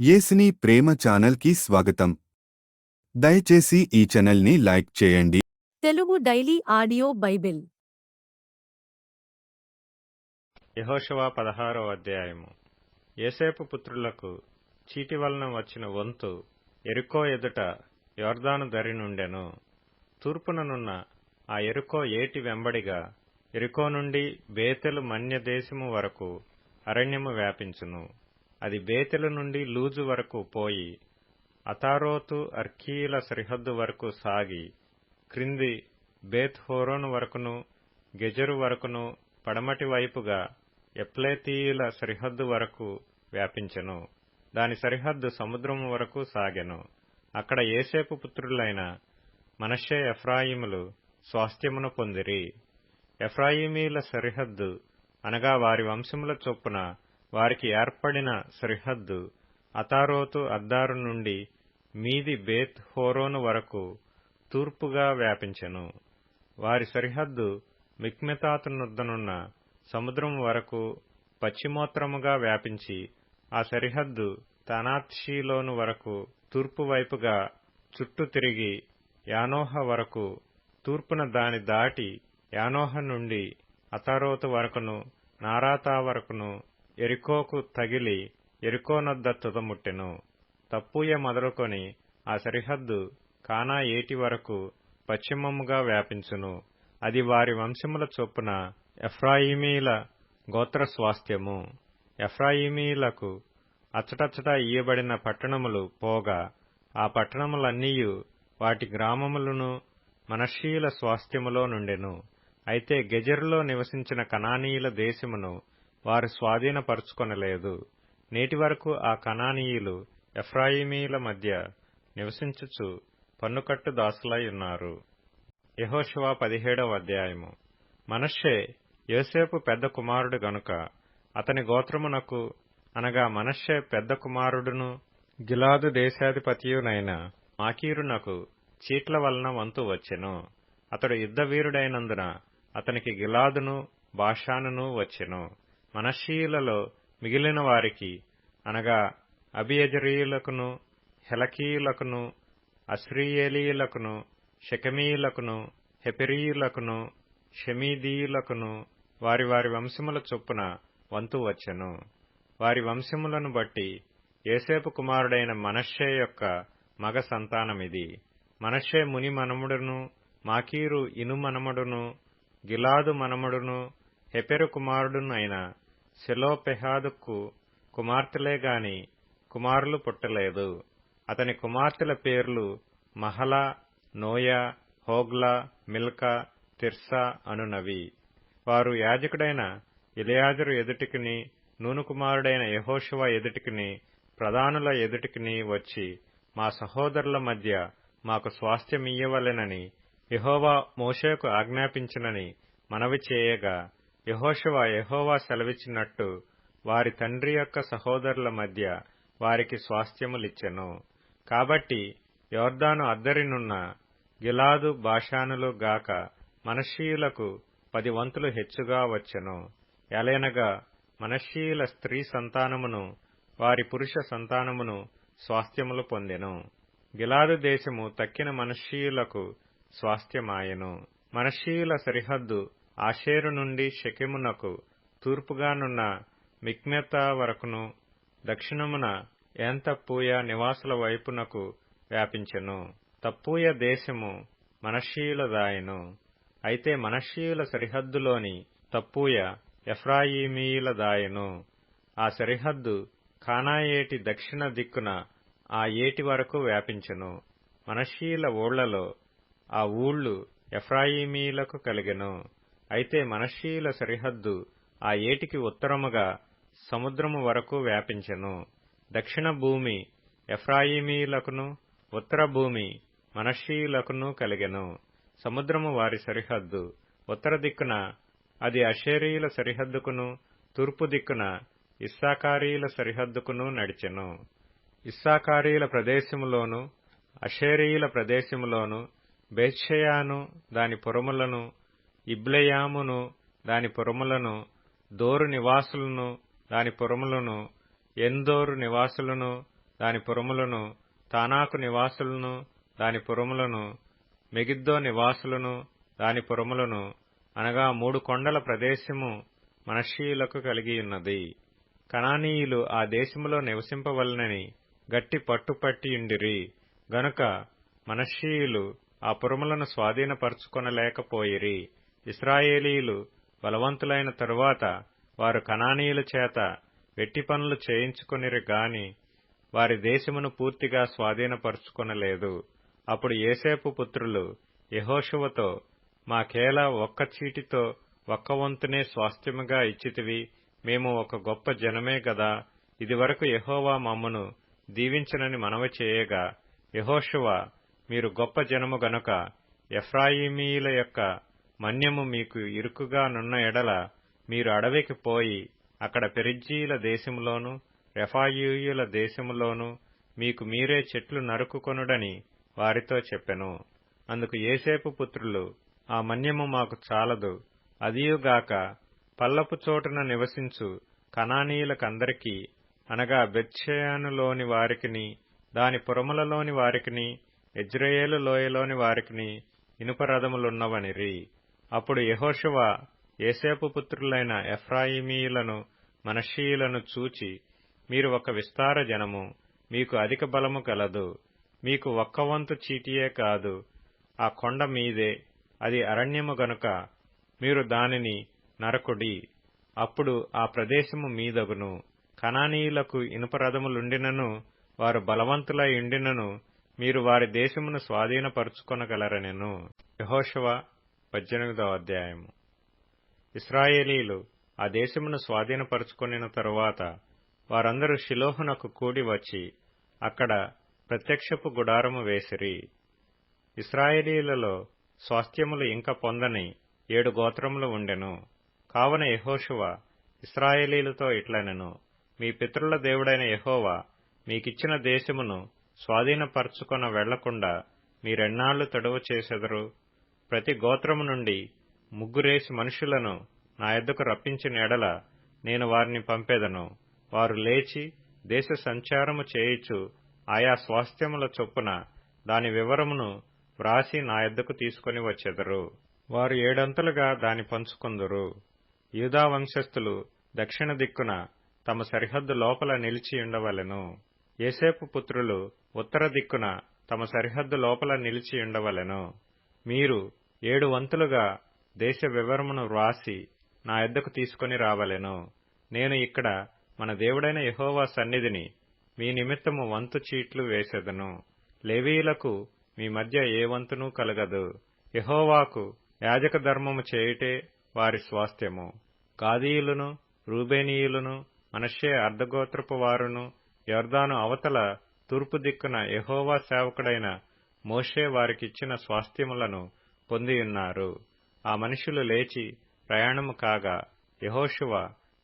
యేసుని ప్రేమ ఛానల్కి స్వాగతం. దయచేసి ఈ ఛానల్ని లైక్ చేయండి. తెలుగు డైలీ ఆడియో బైబిల్ యెహోషువ 16వ అధ్యాయము. యోసేపు పుత్రులకు చీటి వలన వచ్చిన వంతు యెరికో ఎదుట యొర్దాను దరి నుండెను. తూర్పుననున్న ఆ యెరికో ఏటి వెంబడిగా యెరికో నుండి బేతెలు మన్య దేశము వరకు అరణ్యము వ్యాపించును. అది బేతెలు నుండి లూజు వరకు పోయి అతారోతు అర్కీల సరిహద్దు వరకు సాగి క్రింది బేత్ హోరోను వరకును గెజరు వరకును పడమటి వైపుగా ఎప్లేతీయుల సరిహద్దు వరకు వ్యాపించెను. దాని సరిహద్దు సముద్రము వరకు సాగెను. అక్కడ యోసేపు పుత్రులైన మనష్షే ఎఫ్రాయిములు స్వాస్థ్యమును పొందిరి. ఎఫ్రాయిమీల సరిహద్దు అనగా వారి వంశముల చొప్పున వారికి ఏర్పడిన సరిహద్దు అతారోతు అద్దారు నుండి మీది బేత్ హోరోను వరకు తూర్పుగా వ్యాపించెను. వారి సరిహద్దు మిక్మెతాతునొద్దనున్న సముద్రం వరకు పశ్చిమోత్తరముగా వ్యాపించి ఆ సరిహద్దు తానాత్షీలోను వరకు తూర్పు వైపుగా చుట్టూ తిరిగి యానోహ వరకు తూర్పున దాని దాటి యానోహ నుండి అతారోతు వరకును నారాతా వరకును యెరికోకు తగిలి యెరికోనొద్ద తుదముట్టెను. తప్పూయ మొదలుకొని ఆ సరిహద్దు కానా ఏటి వరకు పశ్చిమముగా వ్యాపించును. అది వారి వంశముల చొప్పున ఎఫ్రాయిమీల గోత్ర స్వాస్థ్యము. ఎఫ్రాయిమీలకు అచ్చటచ్చట ఇయ్యబడిన పట్టణములు పోగా ఆ పట్టణములన్నీయు వాటి గ్రామములను మనష్షీయుల స్వాస్థ్యములో నుండెను. అయితే గెజెరులో నివసించిన కనానీయుల దేశమును వారు స్వాధీనపరుచుకొనలేదు. నేటి వరకు ఆ కనానీయులు ఎఫ్రాయిమీల మధ్య నివసించుచు పన్నుకట్టు దాసులై ఉన్నారు. యెహోషువ 17వ అధ్యాయము. మనష్షే యోసేపు పెద్ద కుమారుడు గనుక అతని గోత్రమునకు అనగా మనష్షే పెద్ద కుమారుడును గిలాదు దేశాధిపతియునైన మాకీరునకు చీట్ల వలన వంతు వచ్చెను. అతడు యుద్ధవీరుడైనందున అతనికి గిలాదును బాషానును వచ్చెను. మనష్షీయులలో మిగిలిన వారికి అనగా అబియజరీయులకును హెలకీయులకును అస్రీయేలీయులకును షెకెమీయులకును హెపెరీయులకును షెమీదీయులకును వారి వారి వంశముల చొప్పున వంతు వచ్చెను. వారి వంశములను బట్టి యోసేపు కుమారుడైన మనష్షే యొక్క మగ సంతానమిది. మనష్షే ముని మనముడును మాకీరు ఇను మనముడును గిలాదు మనముడును హెపెరు కుమారుడునైన సెలోపెహాదుకు కుమార్తెలే గాని కుమారులు పుట్టలేదు. అతని కుమార్తెల పేర్లు Mahlah, Noah, Hoglah, Milcah, Tirzah అనునవి. వారు యాజకుడైన ఎలియాజరు ఎదుటికిని నూను కుమారుడైన యెహోషువ ఎదుటికిని ప్రధానుల ఎదుటికిని వచ్చి మా సహోదరుల మధ్య మాకు స్వాస్థ్యమియ్యవలెనని యెహోవా మోషేకు ఆజ్ఞాపించినని మనవి చేయగా యెహోవా సెలవిచ్చినట్టు వారి తండ్రి యొక్క సహోదరుల మధ్య వారికి స్వాస్థ్యములిచ్చెను. కాబట్టి యొర్దాను అద్దరినున్న గిలాదు బాషానులు గాక మనష్షీయులకు 10 వంతులు హెచ్చుగా వచ్చెను. ఎలయనగా మనష్షీయుల స్త్రీ సంతానమును వారి పురుష సంతానమును స్వాస్థ్యములు పొందెను. గిలాదు దేశము తక్కిన మనష్షీయులకు స్వాస్థ్యమాయెను. మనష్షీయుల సరిహద్దు ఆషేరు నుండి షెకెమునకు తూర్పుగానున్న మిక్మెతా వరకును దక్షిణమున ఏన్ తప్పూయ నివాసుల వైపునకు వ్యాపించెను. తప్పూయ దేశము మనష్షీయులదాయెను. అయితే మనష్షీయుల సరిహద్దులోని తప్పూయ ఎఫ్రాయిమీయులదాయెను. ఆ సరిహద్దు కానా ఏటి దక్షిణ దిక్కున ఆ ఏటి వరకు వ్యాపించెను. మనష్షీయుల ఊళ్లలో ఆ ఊళ్లు ఎఫ్రాయిమీయులకు కలిగెను. అయితే మనష్షీయుల సరిహద్దు ఆ ఏటికి ఉత్తరముగా సముద్రము వరకు వ్యాపించెను. దక్షిణ భూమి ఎఫ్రాయిమీయులకును ఉత్తర భూమి మనష్షీయులకును కలిగెను. సముద్రము వారి సరిహద్దు. ఉత్తర దిక్కున అది అషేరీయుల సరిహద్దుకును తూర్పు దిక్కున ఇస్సాకారీయుల సరిహద్దుకును నడిచెను. ఇస్సాకారీయుల ప్రదేశములోను అషేరీయుల ప్రదేశములోను బేత్షెయాను దాని పురములను ఇబ్లెయామును దాని పురములను దోరు నివాసులను దాని పురములను ఎన్దోరు నివాసులను దాని పురములను, తానాకు నివాసులను దాని పురములను, మెగిద్దో నివాసులను దాని పురములను, అనగా 3 కొండల ప్రదేశము మనష్షీయులకు కలిగియున్నది. కనానీయులు ఆ దేశములో నివసింపవలనని గట్టి పట్టుపట్టియుండిరి గనుక మనష్షీయులు ఆ పురములను స్వాధీనపరచుకొనలేకపోయిరి. ఇశ్రాయేలీయులు బలవంతులైన తరువాత వారు కనానీయుల చేత వెట్టి పనులు చేయించుకొనిరి గాని వారి దేశమును పూర్తిగా స్వాధీనపరచుకొనలేదు. అప్పుడు యోసేపు పుత్రులు యెహోషువతో, మాకేలా ఒక్క చీటితో ఒక్క వంతునే స్వాస్థ్యముగా ఇచ్చితివి, మేము ఒక గొప్ప జనమే గదా. ఇదివరకు యెహోవా మమ్మను దీవించనని మనవి చేయగా, యెహోషువ, మీరు గొప్ప జనము గనుక ఎఫ్రాయిమీయుల యొక్క మన్యము మీకు ఇరుకుగా నున్న ఎడల మీరు అడవికి పోయి అక్కడ పెరిజ్జీయుల దేశములోను రెఫాయీయుల దేశములోను మీకు మీరే చెట్లు నరుకుకొనుడని వారితో చెప్పెను. అందుకు యోసేపు పుత్రులు, ఆ మన్యము మాకు చాలదు, అదియుగాక పల్లపు చోటున నివసించు కనానీయులకందరికీ, అనగా బెత్షెయానులోని వారికిని దాని పురములలోని వారికిని యెజ్రెయేలు లోయలోని వారికిని ఇనుపరథములున్నవనిరి. అప్పుడు యెహోషువ యోసేపు పుత్రులైన ఎఫ్రాయిమీయులను మనష్షీయులను చూచి, మీరు ఒక విస్తార జనము, మీకు అధిక బలము గలదు, మీకు ఒక్క వంతు చీటియే కాదు, ఆ కొండ మీదే, అది అరణ్యము గనుక మీరు దానిని నరకుడి, అప్పుడు ఆ ప్రదేశము మీదగును. కనానీయులకు ఇనుపరథములుండినను వారు బలవంతులై ఉండినను మీరు వారి దేశమును స్వాధీనపరుచుకొనగలరనెను. యెహోషువ 18వ అధ్యాయము. ఇశ్రాయేలీయులు ఆ దేశమును స్వాధీనపరుచుకొనిన తరువాత వారందరూ షిలోహునకు కూడి వచ్చి అక్కడ ప్రత్యక్షపు గుడారము వేసిరి. ఇశ్రాయేలీయులలో స్వాస్థ్యములు ఇంక పొందని 7 గోత్రములు ఉండెను. కావున యెహోషువ ఇశ్రాయేలీయులతో ఇట్లనెను, మీ పితరుల దేవుడైన యెహోవా మీకిచ్చిన దేశమును స్వాధీనపరచుకొన వెళ్లకుండా మీరెన్నాళ్లు తడువ చేసెదరు? ప్రతి గోత్రము నుండి 3 మనుషులను నా యొద్దకు రప్పించిన ఎడల నేను వారిని పంపెదను. వారు లేచి దేశ సంచారము చేయుచు ఆయా స్వాస్థ్యముల చొప్పున దాని వివరమును వ్రాసి నా యొద్దకు తీసుకొని వచ్చెదరు. వారు 7 అంతలుగా దాని పంచుకొందురు. యూదా వంశస్థులు దక్షిణ దిక్కున తమ సరిహద్దు లోపల నిలిచియుండవలెను. యోసేపు పుత్రులు ఉత్తర దిక్కున తమ సరిహద్దు లోపల నిలిచియుండవలెను. మీరు 7 వంతులుగా దేశ వివరమును వ్రాసి నా యొద్దకు తీసుకొని రావలెను. నేను ఇక్కడ మన దేవుడైన యెహోవా సన్నిధిని మీ నిమిత్తము వంతు చీట్లు వేసెదను. లేవీయులకు మీ మధ్య ఏ వంతునూ కలగదు. యెహోవాకు యాజక ధర్మము చేయుటే వారి స్వాస్థ్యము. గాదీయులను, రూబేనీయులను, మనష్షే అర్ధగోత్రపు వారును యొర్దాను అవతల తూర్పు దిక్కున యెహోవా సేవకుడైన మోషే వారికిచ్చిన స్వాస్థ్యములను పొందియున్నారు. ఆ మనుషులు లేచి ప్రయాణము కాగా యెహోషువ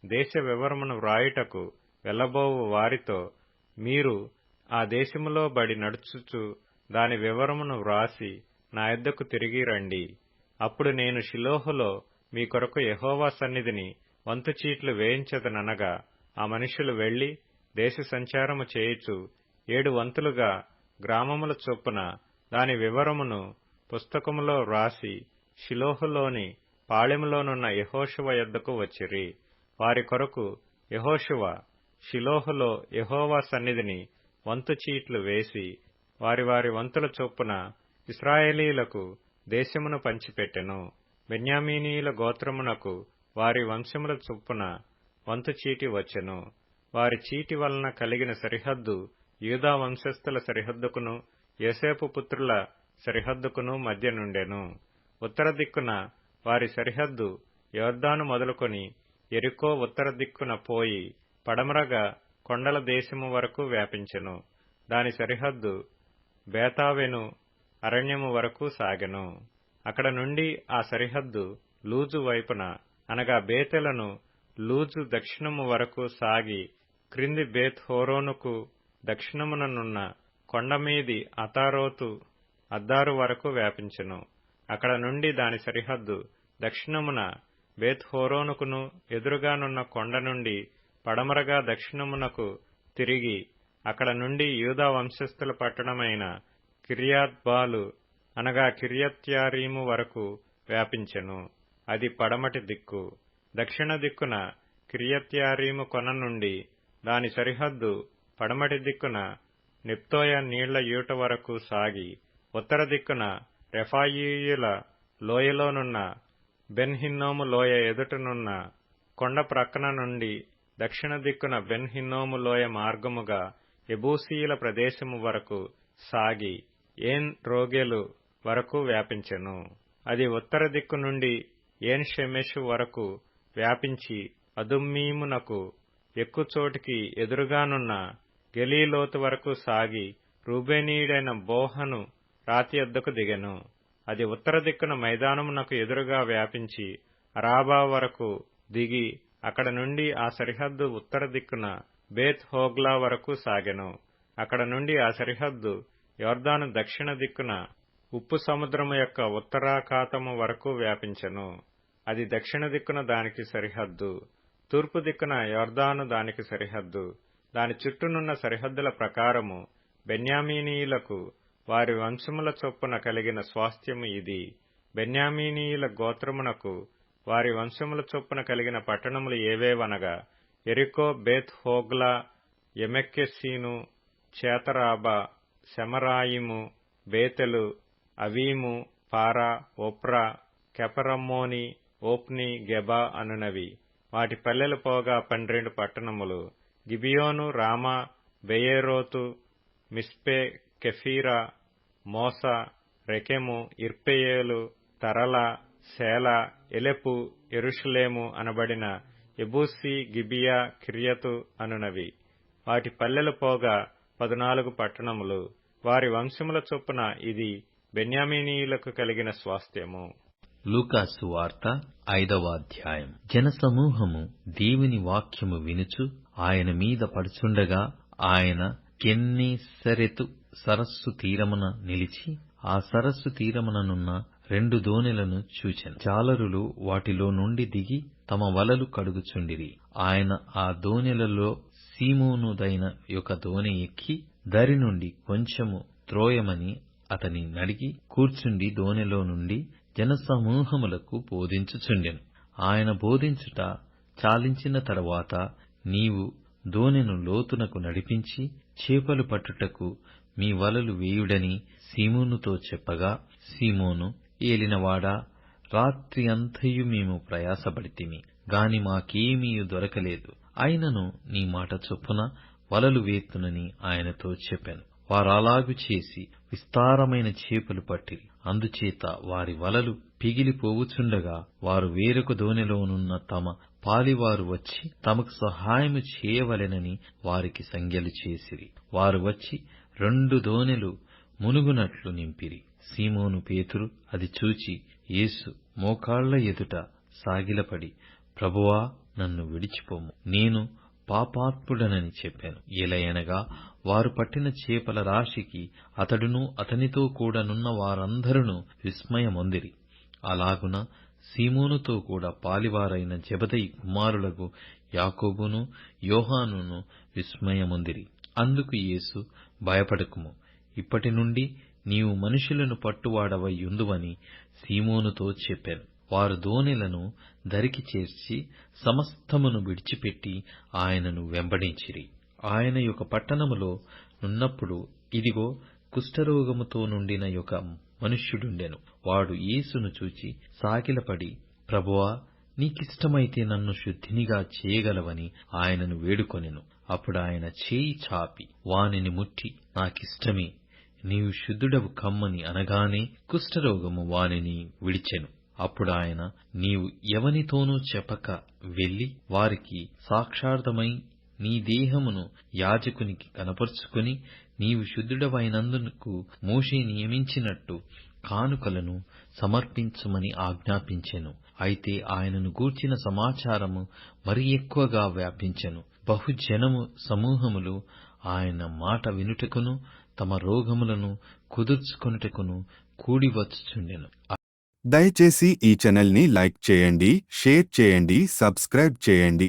దేశ వివరమును వ్రాయుటకు వెళ్లబోవు వారితో, మీరు ఆ దేశములో బడి నడుచుచు దాని వివరమును వ్రాసి నా యొద్దకు తిరిగి రండి. అప్పుడు నేను షిలోహులో మీ కొరకు యెహోవా సన్నిధిని వంతు చీట్లు వేయించదననగా ఆ మనుషులు వెళ్లి దేశ సంచారము చేయుచు 7 వంతులుగా గ్రామముల చొప్పున దాని వివరమును పుస్తకములో వ్రాసి షిలోహులోని పాళెములోనున్న యెహోషువ యొద్దకు వచ్చిరి. వారి కొరకు యెహోషువ షిలోహులో యెహోవా సన్నిధిని వంతు చీట్లు వేసి వారి వారి వంతుల చొప్పున ఇశ్రాయేలీయులకు దేశమును పంచిపెట్టెను. బెన్యామీనీయుల గోత్రమునకు వారి వంశముల చొప్పున వంతు చీటి వచ్చెను. వారి చీటి వలన కలిగిన సరిహద్దు యూదా వంశస్థుల సరిహద్దుకును యోసేపు పుత్రుల సరిహద్దుకును మధ్య నుండెను. ఉత్తర దిక్కున వారి సరిహద్దు యొర్దాను మొదలుకొని యెరికో ఉత్తర దిక్కున పోయి పడమరగా కొండల దేశము వరకు వ్యాపించెను. దాని సరిహద్దు బేతావెను అరణ్యము వరకు సాగెను. అక్కడ నుండి ఆ సరిహద్దు లూజు వైపున, అనగా బేతెలను లూజు దక్షిణము వరకు సాగి క్రింది బేత్ హోరోనుకు దక్షిణముననున్న కొండమీది అతారోతు అద్దారు వరకు వ్యాపించెను. అక్కడ నుండి దాని సరిహద్దు దక్షిణమున బేత్ హోరోనుకును ఎదురుగానున్న కొండ నుండి పడమరగా దక్షిణమునకు తిరిగి అక్కడ నుండి యూదా వంశస్థుల పట్టణమైన కిర్యాత్బాలు అనగా కిర్యత్యారీము వరకు వ్యాపించెను. అది పడమటి దిక్కు. దక్షిణ దిక్కున కిర్యత్యారీము కొన నుండి దాని సరిహద్దు పడమటి దిక్కున నెప్తోయ నీళ్ల యూట వరకు సాగి, ఉత్తర దిక్కున రెఫాయీయుల లోయలోనున్న బెన్ హిన్నోము లోయ ఎదుటనున్న కొండ ప్రక్కన నుండి దక్షిణ దిక్కున బెన్ హిన్నోము లోయ మార్గముగా యెబూసీయుల ప్రదేశము వరకు సాగి ఏన్ రోగెలు వరకు వ్యాపించెను. అది ఉత్తర దిక్కు నుండి ఏన్ షెమెషు వరకు వ్యాపించి అదుమ్మీమునకు ఎక్కుచోటికి ఎదురుగానున్న గెలీలోతు వరకు సాగి రూబేనీయుడైన బోహను రాతి యొద్దకు దిగెను. అది ఉత్తర దిక్కున మైదానమునకు ఎదురుగా వ్యాపించి అరాబా వరకు దిగి అక్కడ నుండి ఆ సరిహద్దు ఉత్తర దిక్కున బేత్ హోగ్లా వరకు సాగెను. అక్కడ నుండి ఆ సరిహద్దు యొర్దాను దక్షిణ దిక్కున ఉప్పు సముద్రము యొక్క ఉత్తరాఖాతము వరకు వ్యాపించెను. అది దక్షిణ దిక్కున దానికి సరిహద్దు. తూర్పు దిక్కున యొర్దాను దానికి సరిహద్దు. దాని చుట్టూనున్న సరిహద్దుల ప్రకారము బెన్యామీనీయులకు వారి వంశముల చొప్పున కలిగిన స్వాస్థ్యము ఇది. బెన్యామీనీయుల గోత్రమునకు వారి వంశముల చొప్పున కలిగిన పట్టణములు ఏవేవనగా యెరికో, బేత్ హోగ్లా, యెమెక్కెసీను, చేతరాబా, శెమరాయిము, బేతెలు, అవీము, పారా, ఒప్రా, కెపరమ్మోని, ఓప్ని, గెబా అనునవి. వాటి పల్లెలు పోగా 12 పట్టణములు. గిబియోను, రామా, బెయేరోతు, మిస్పే, కెఫీరా, మోసా, రెకెము, ఇర్పెయేలు, తరలా, సేలా, ఎలెపు, యెరూషలేము అనబడిన యెబూసీ, గిబియా, కిర్యతు అనునవి. వాటి పల్లెలు పోగా 14 పట్టణములు. వారి వంశముల చొప్పున ఇది బెన్యామీనీయులకు కలిగిన స్వాస్థ్యము. లూకాసు వార్త 5వ అధ్యాయం. జనసమూహము దేవుని వాక్యము వినుచు ఆయన మీద పడుచుండగా ఆయన గెన్నేసరెతు సరస్సు తీరమున నిలిచి ఆ సరస్సు తీరముననున్న 2 దోణెలను చూచెను. జాలరులు వాటిలో నుండి దిగి తమ వలలు కడుగుచుండిరి. ఆయన ఆ దోణెలలో సీమోనుదైన ఒక దోణె ఎక్కి దరి నుండి కొంచెము త్రోయమని అతని నడిగి కూర్చుండి దోణెలో నుండి జనసమూహములకు బోధించుచుండెను. ఆయన బోధించుట చాలించిన తరువాత, నీవు దోణెను లోతునకు నడిపించి చేపలు పట్టుటకు మీ వలలు వేయుడని సీమోనుతో చెప్పగా, సీమోను, ఏలినవాడా, రాత్రి అంతయు మేము ప్రయాసపడితిమి గాని మాకేమీయు దొరకలేదు. అయినను నీ మాట చొప్పున వలలు వేతునని ఆయనతో చెప్పాను. వారలాగు చేసి విస్తారమైన చేపలు పట్టిరి. అందుచేత వారి వలలు పిగిలిపోవుచుండగా వారు వేరొక దోణెలోనున్న తమ పాలివారు వచ్చి తమకు సహాయము చేయవలెనని వారికి సంజ్ఞలు చేసిరి. వారు వచ్చి 2 దోణెలు మునుగునట్లు నింపిరి. సీమోను పేతురు అది చూచి యేసు మోకాళ్ల ఎదుట సాగిలపడి, ప్రభువా, నన్ను విడిచిపోము, నేను పాపాత్ముడనని చెప్పాను. ఏలయనగా వారు పట్టిన చేపల రాశికి అతడును అతనితో కూడా నున్న వారందరూ విస్మయమొందిరి. అలాగున సీమోనుతో కూడా పాలివారైన జెబెదయి కుమారులకు యాకోబును యోహానును విస్మయమొందిరి. అందుకు యేసు, భయపడకుము, ఇప్పటి నుండి నీవు మనుషులను పట్టువాడవై యుందువని సీమోనుతో చెప్పాను. వారు దోణెలను దరికి చేర్చి సమస్తమును విడిచిపెట్టి ఆయనను వెంబడించిరి. ఆయన యొక్క పట్టణములో నున్నప్పుడు ఇదిగో, కుష్ఠరోగముతో నుండిన ఒక మనుష్యుడుండెను. వాడు యేసును చూచి సాగిలపడి, ప్రభువా, నీకిష్టమైతే నన్ను శుద్ధినిగా చేయగలవని ఆయనను వేడుకొనెను. అప్పుడు ఆయన చేయి చాపి వానిని ముట్టి, నాకిష్టమే, నీవు శుద్ధుడవు కమ్మని అనగానే కుష్ఠరోగము వానిని విడిచెను. అప్పుడు ఆయన, నీవు ఎవనితోనూ చెప్పక వెళ్లి వారికి సాక్షార్థమై నీ దేహమును యాజకునికి కనపరుచుకుని, నీవు శుద్ధుడవైనందుకు మోషే నియమించినట్టు కానుకలను సమర్పించమని ఆజ్ఞాపించెను. అయితే ఆయనను గూర్చిన సమాచారము మరి ఎక్కువగా వ్యాపించెను. బహుజనము సమూహములు ఆయన మాట వినుటకును తమ రోగములను కుదుర్చుకొనుటకును కూడి వచ్చుచుండెను. దయచేసి ఈ ఛానల్ని లైక్ చేయండి, షేర్ చేయండి, సబ్స్క్రైబ్ చేయండి.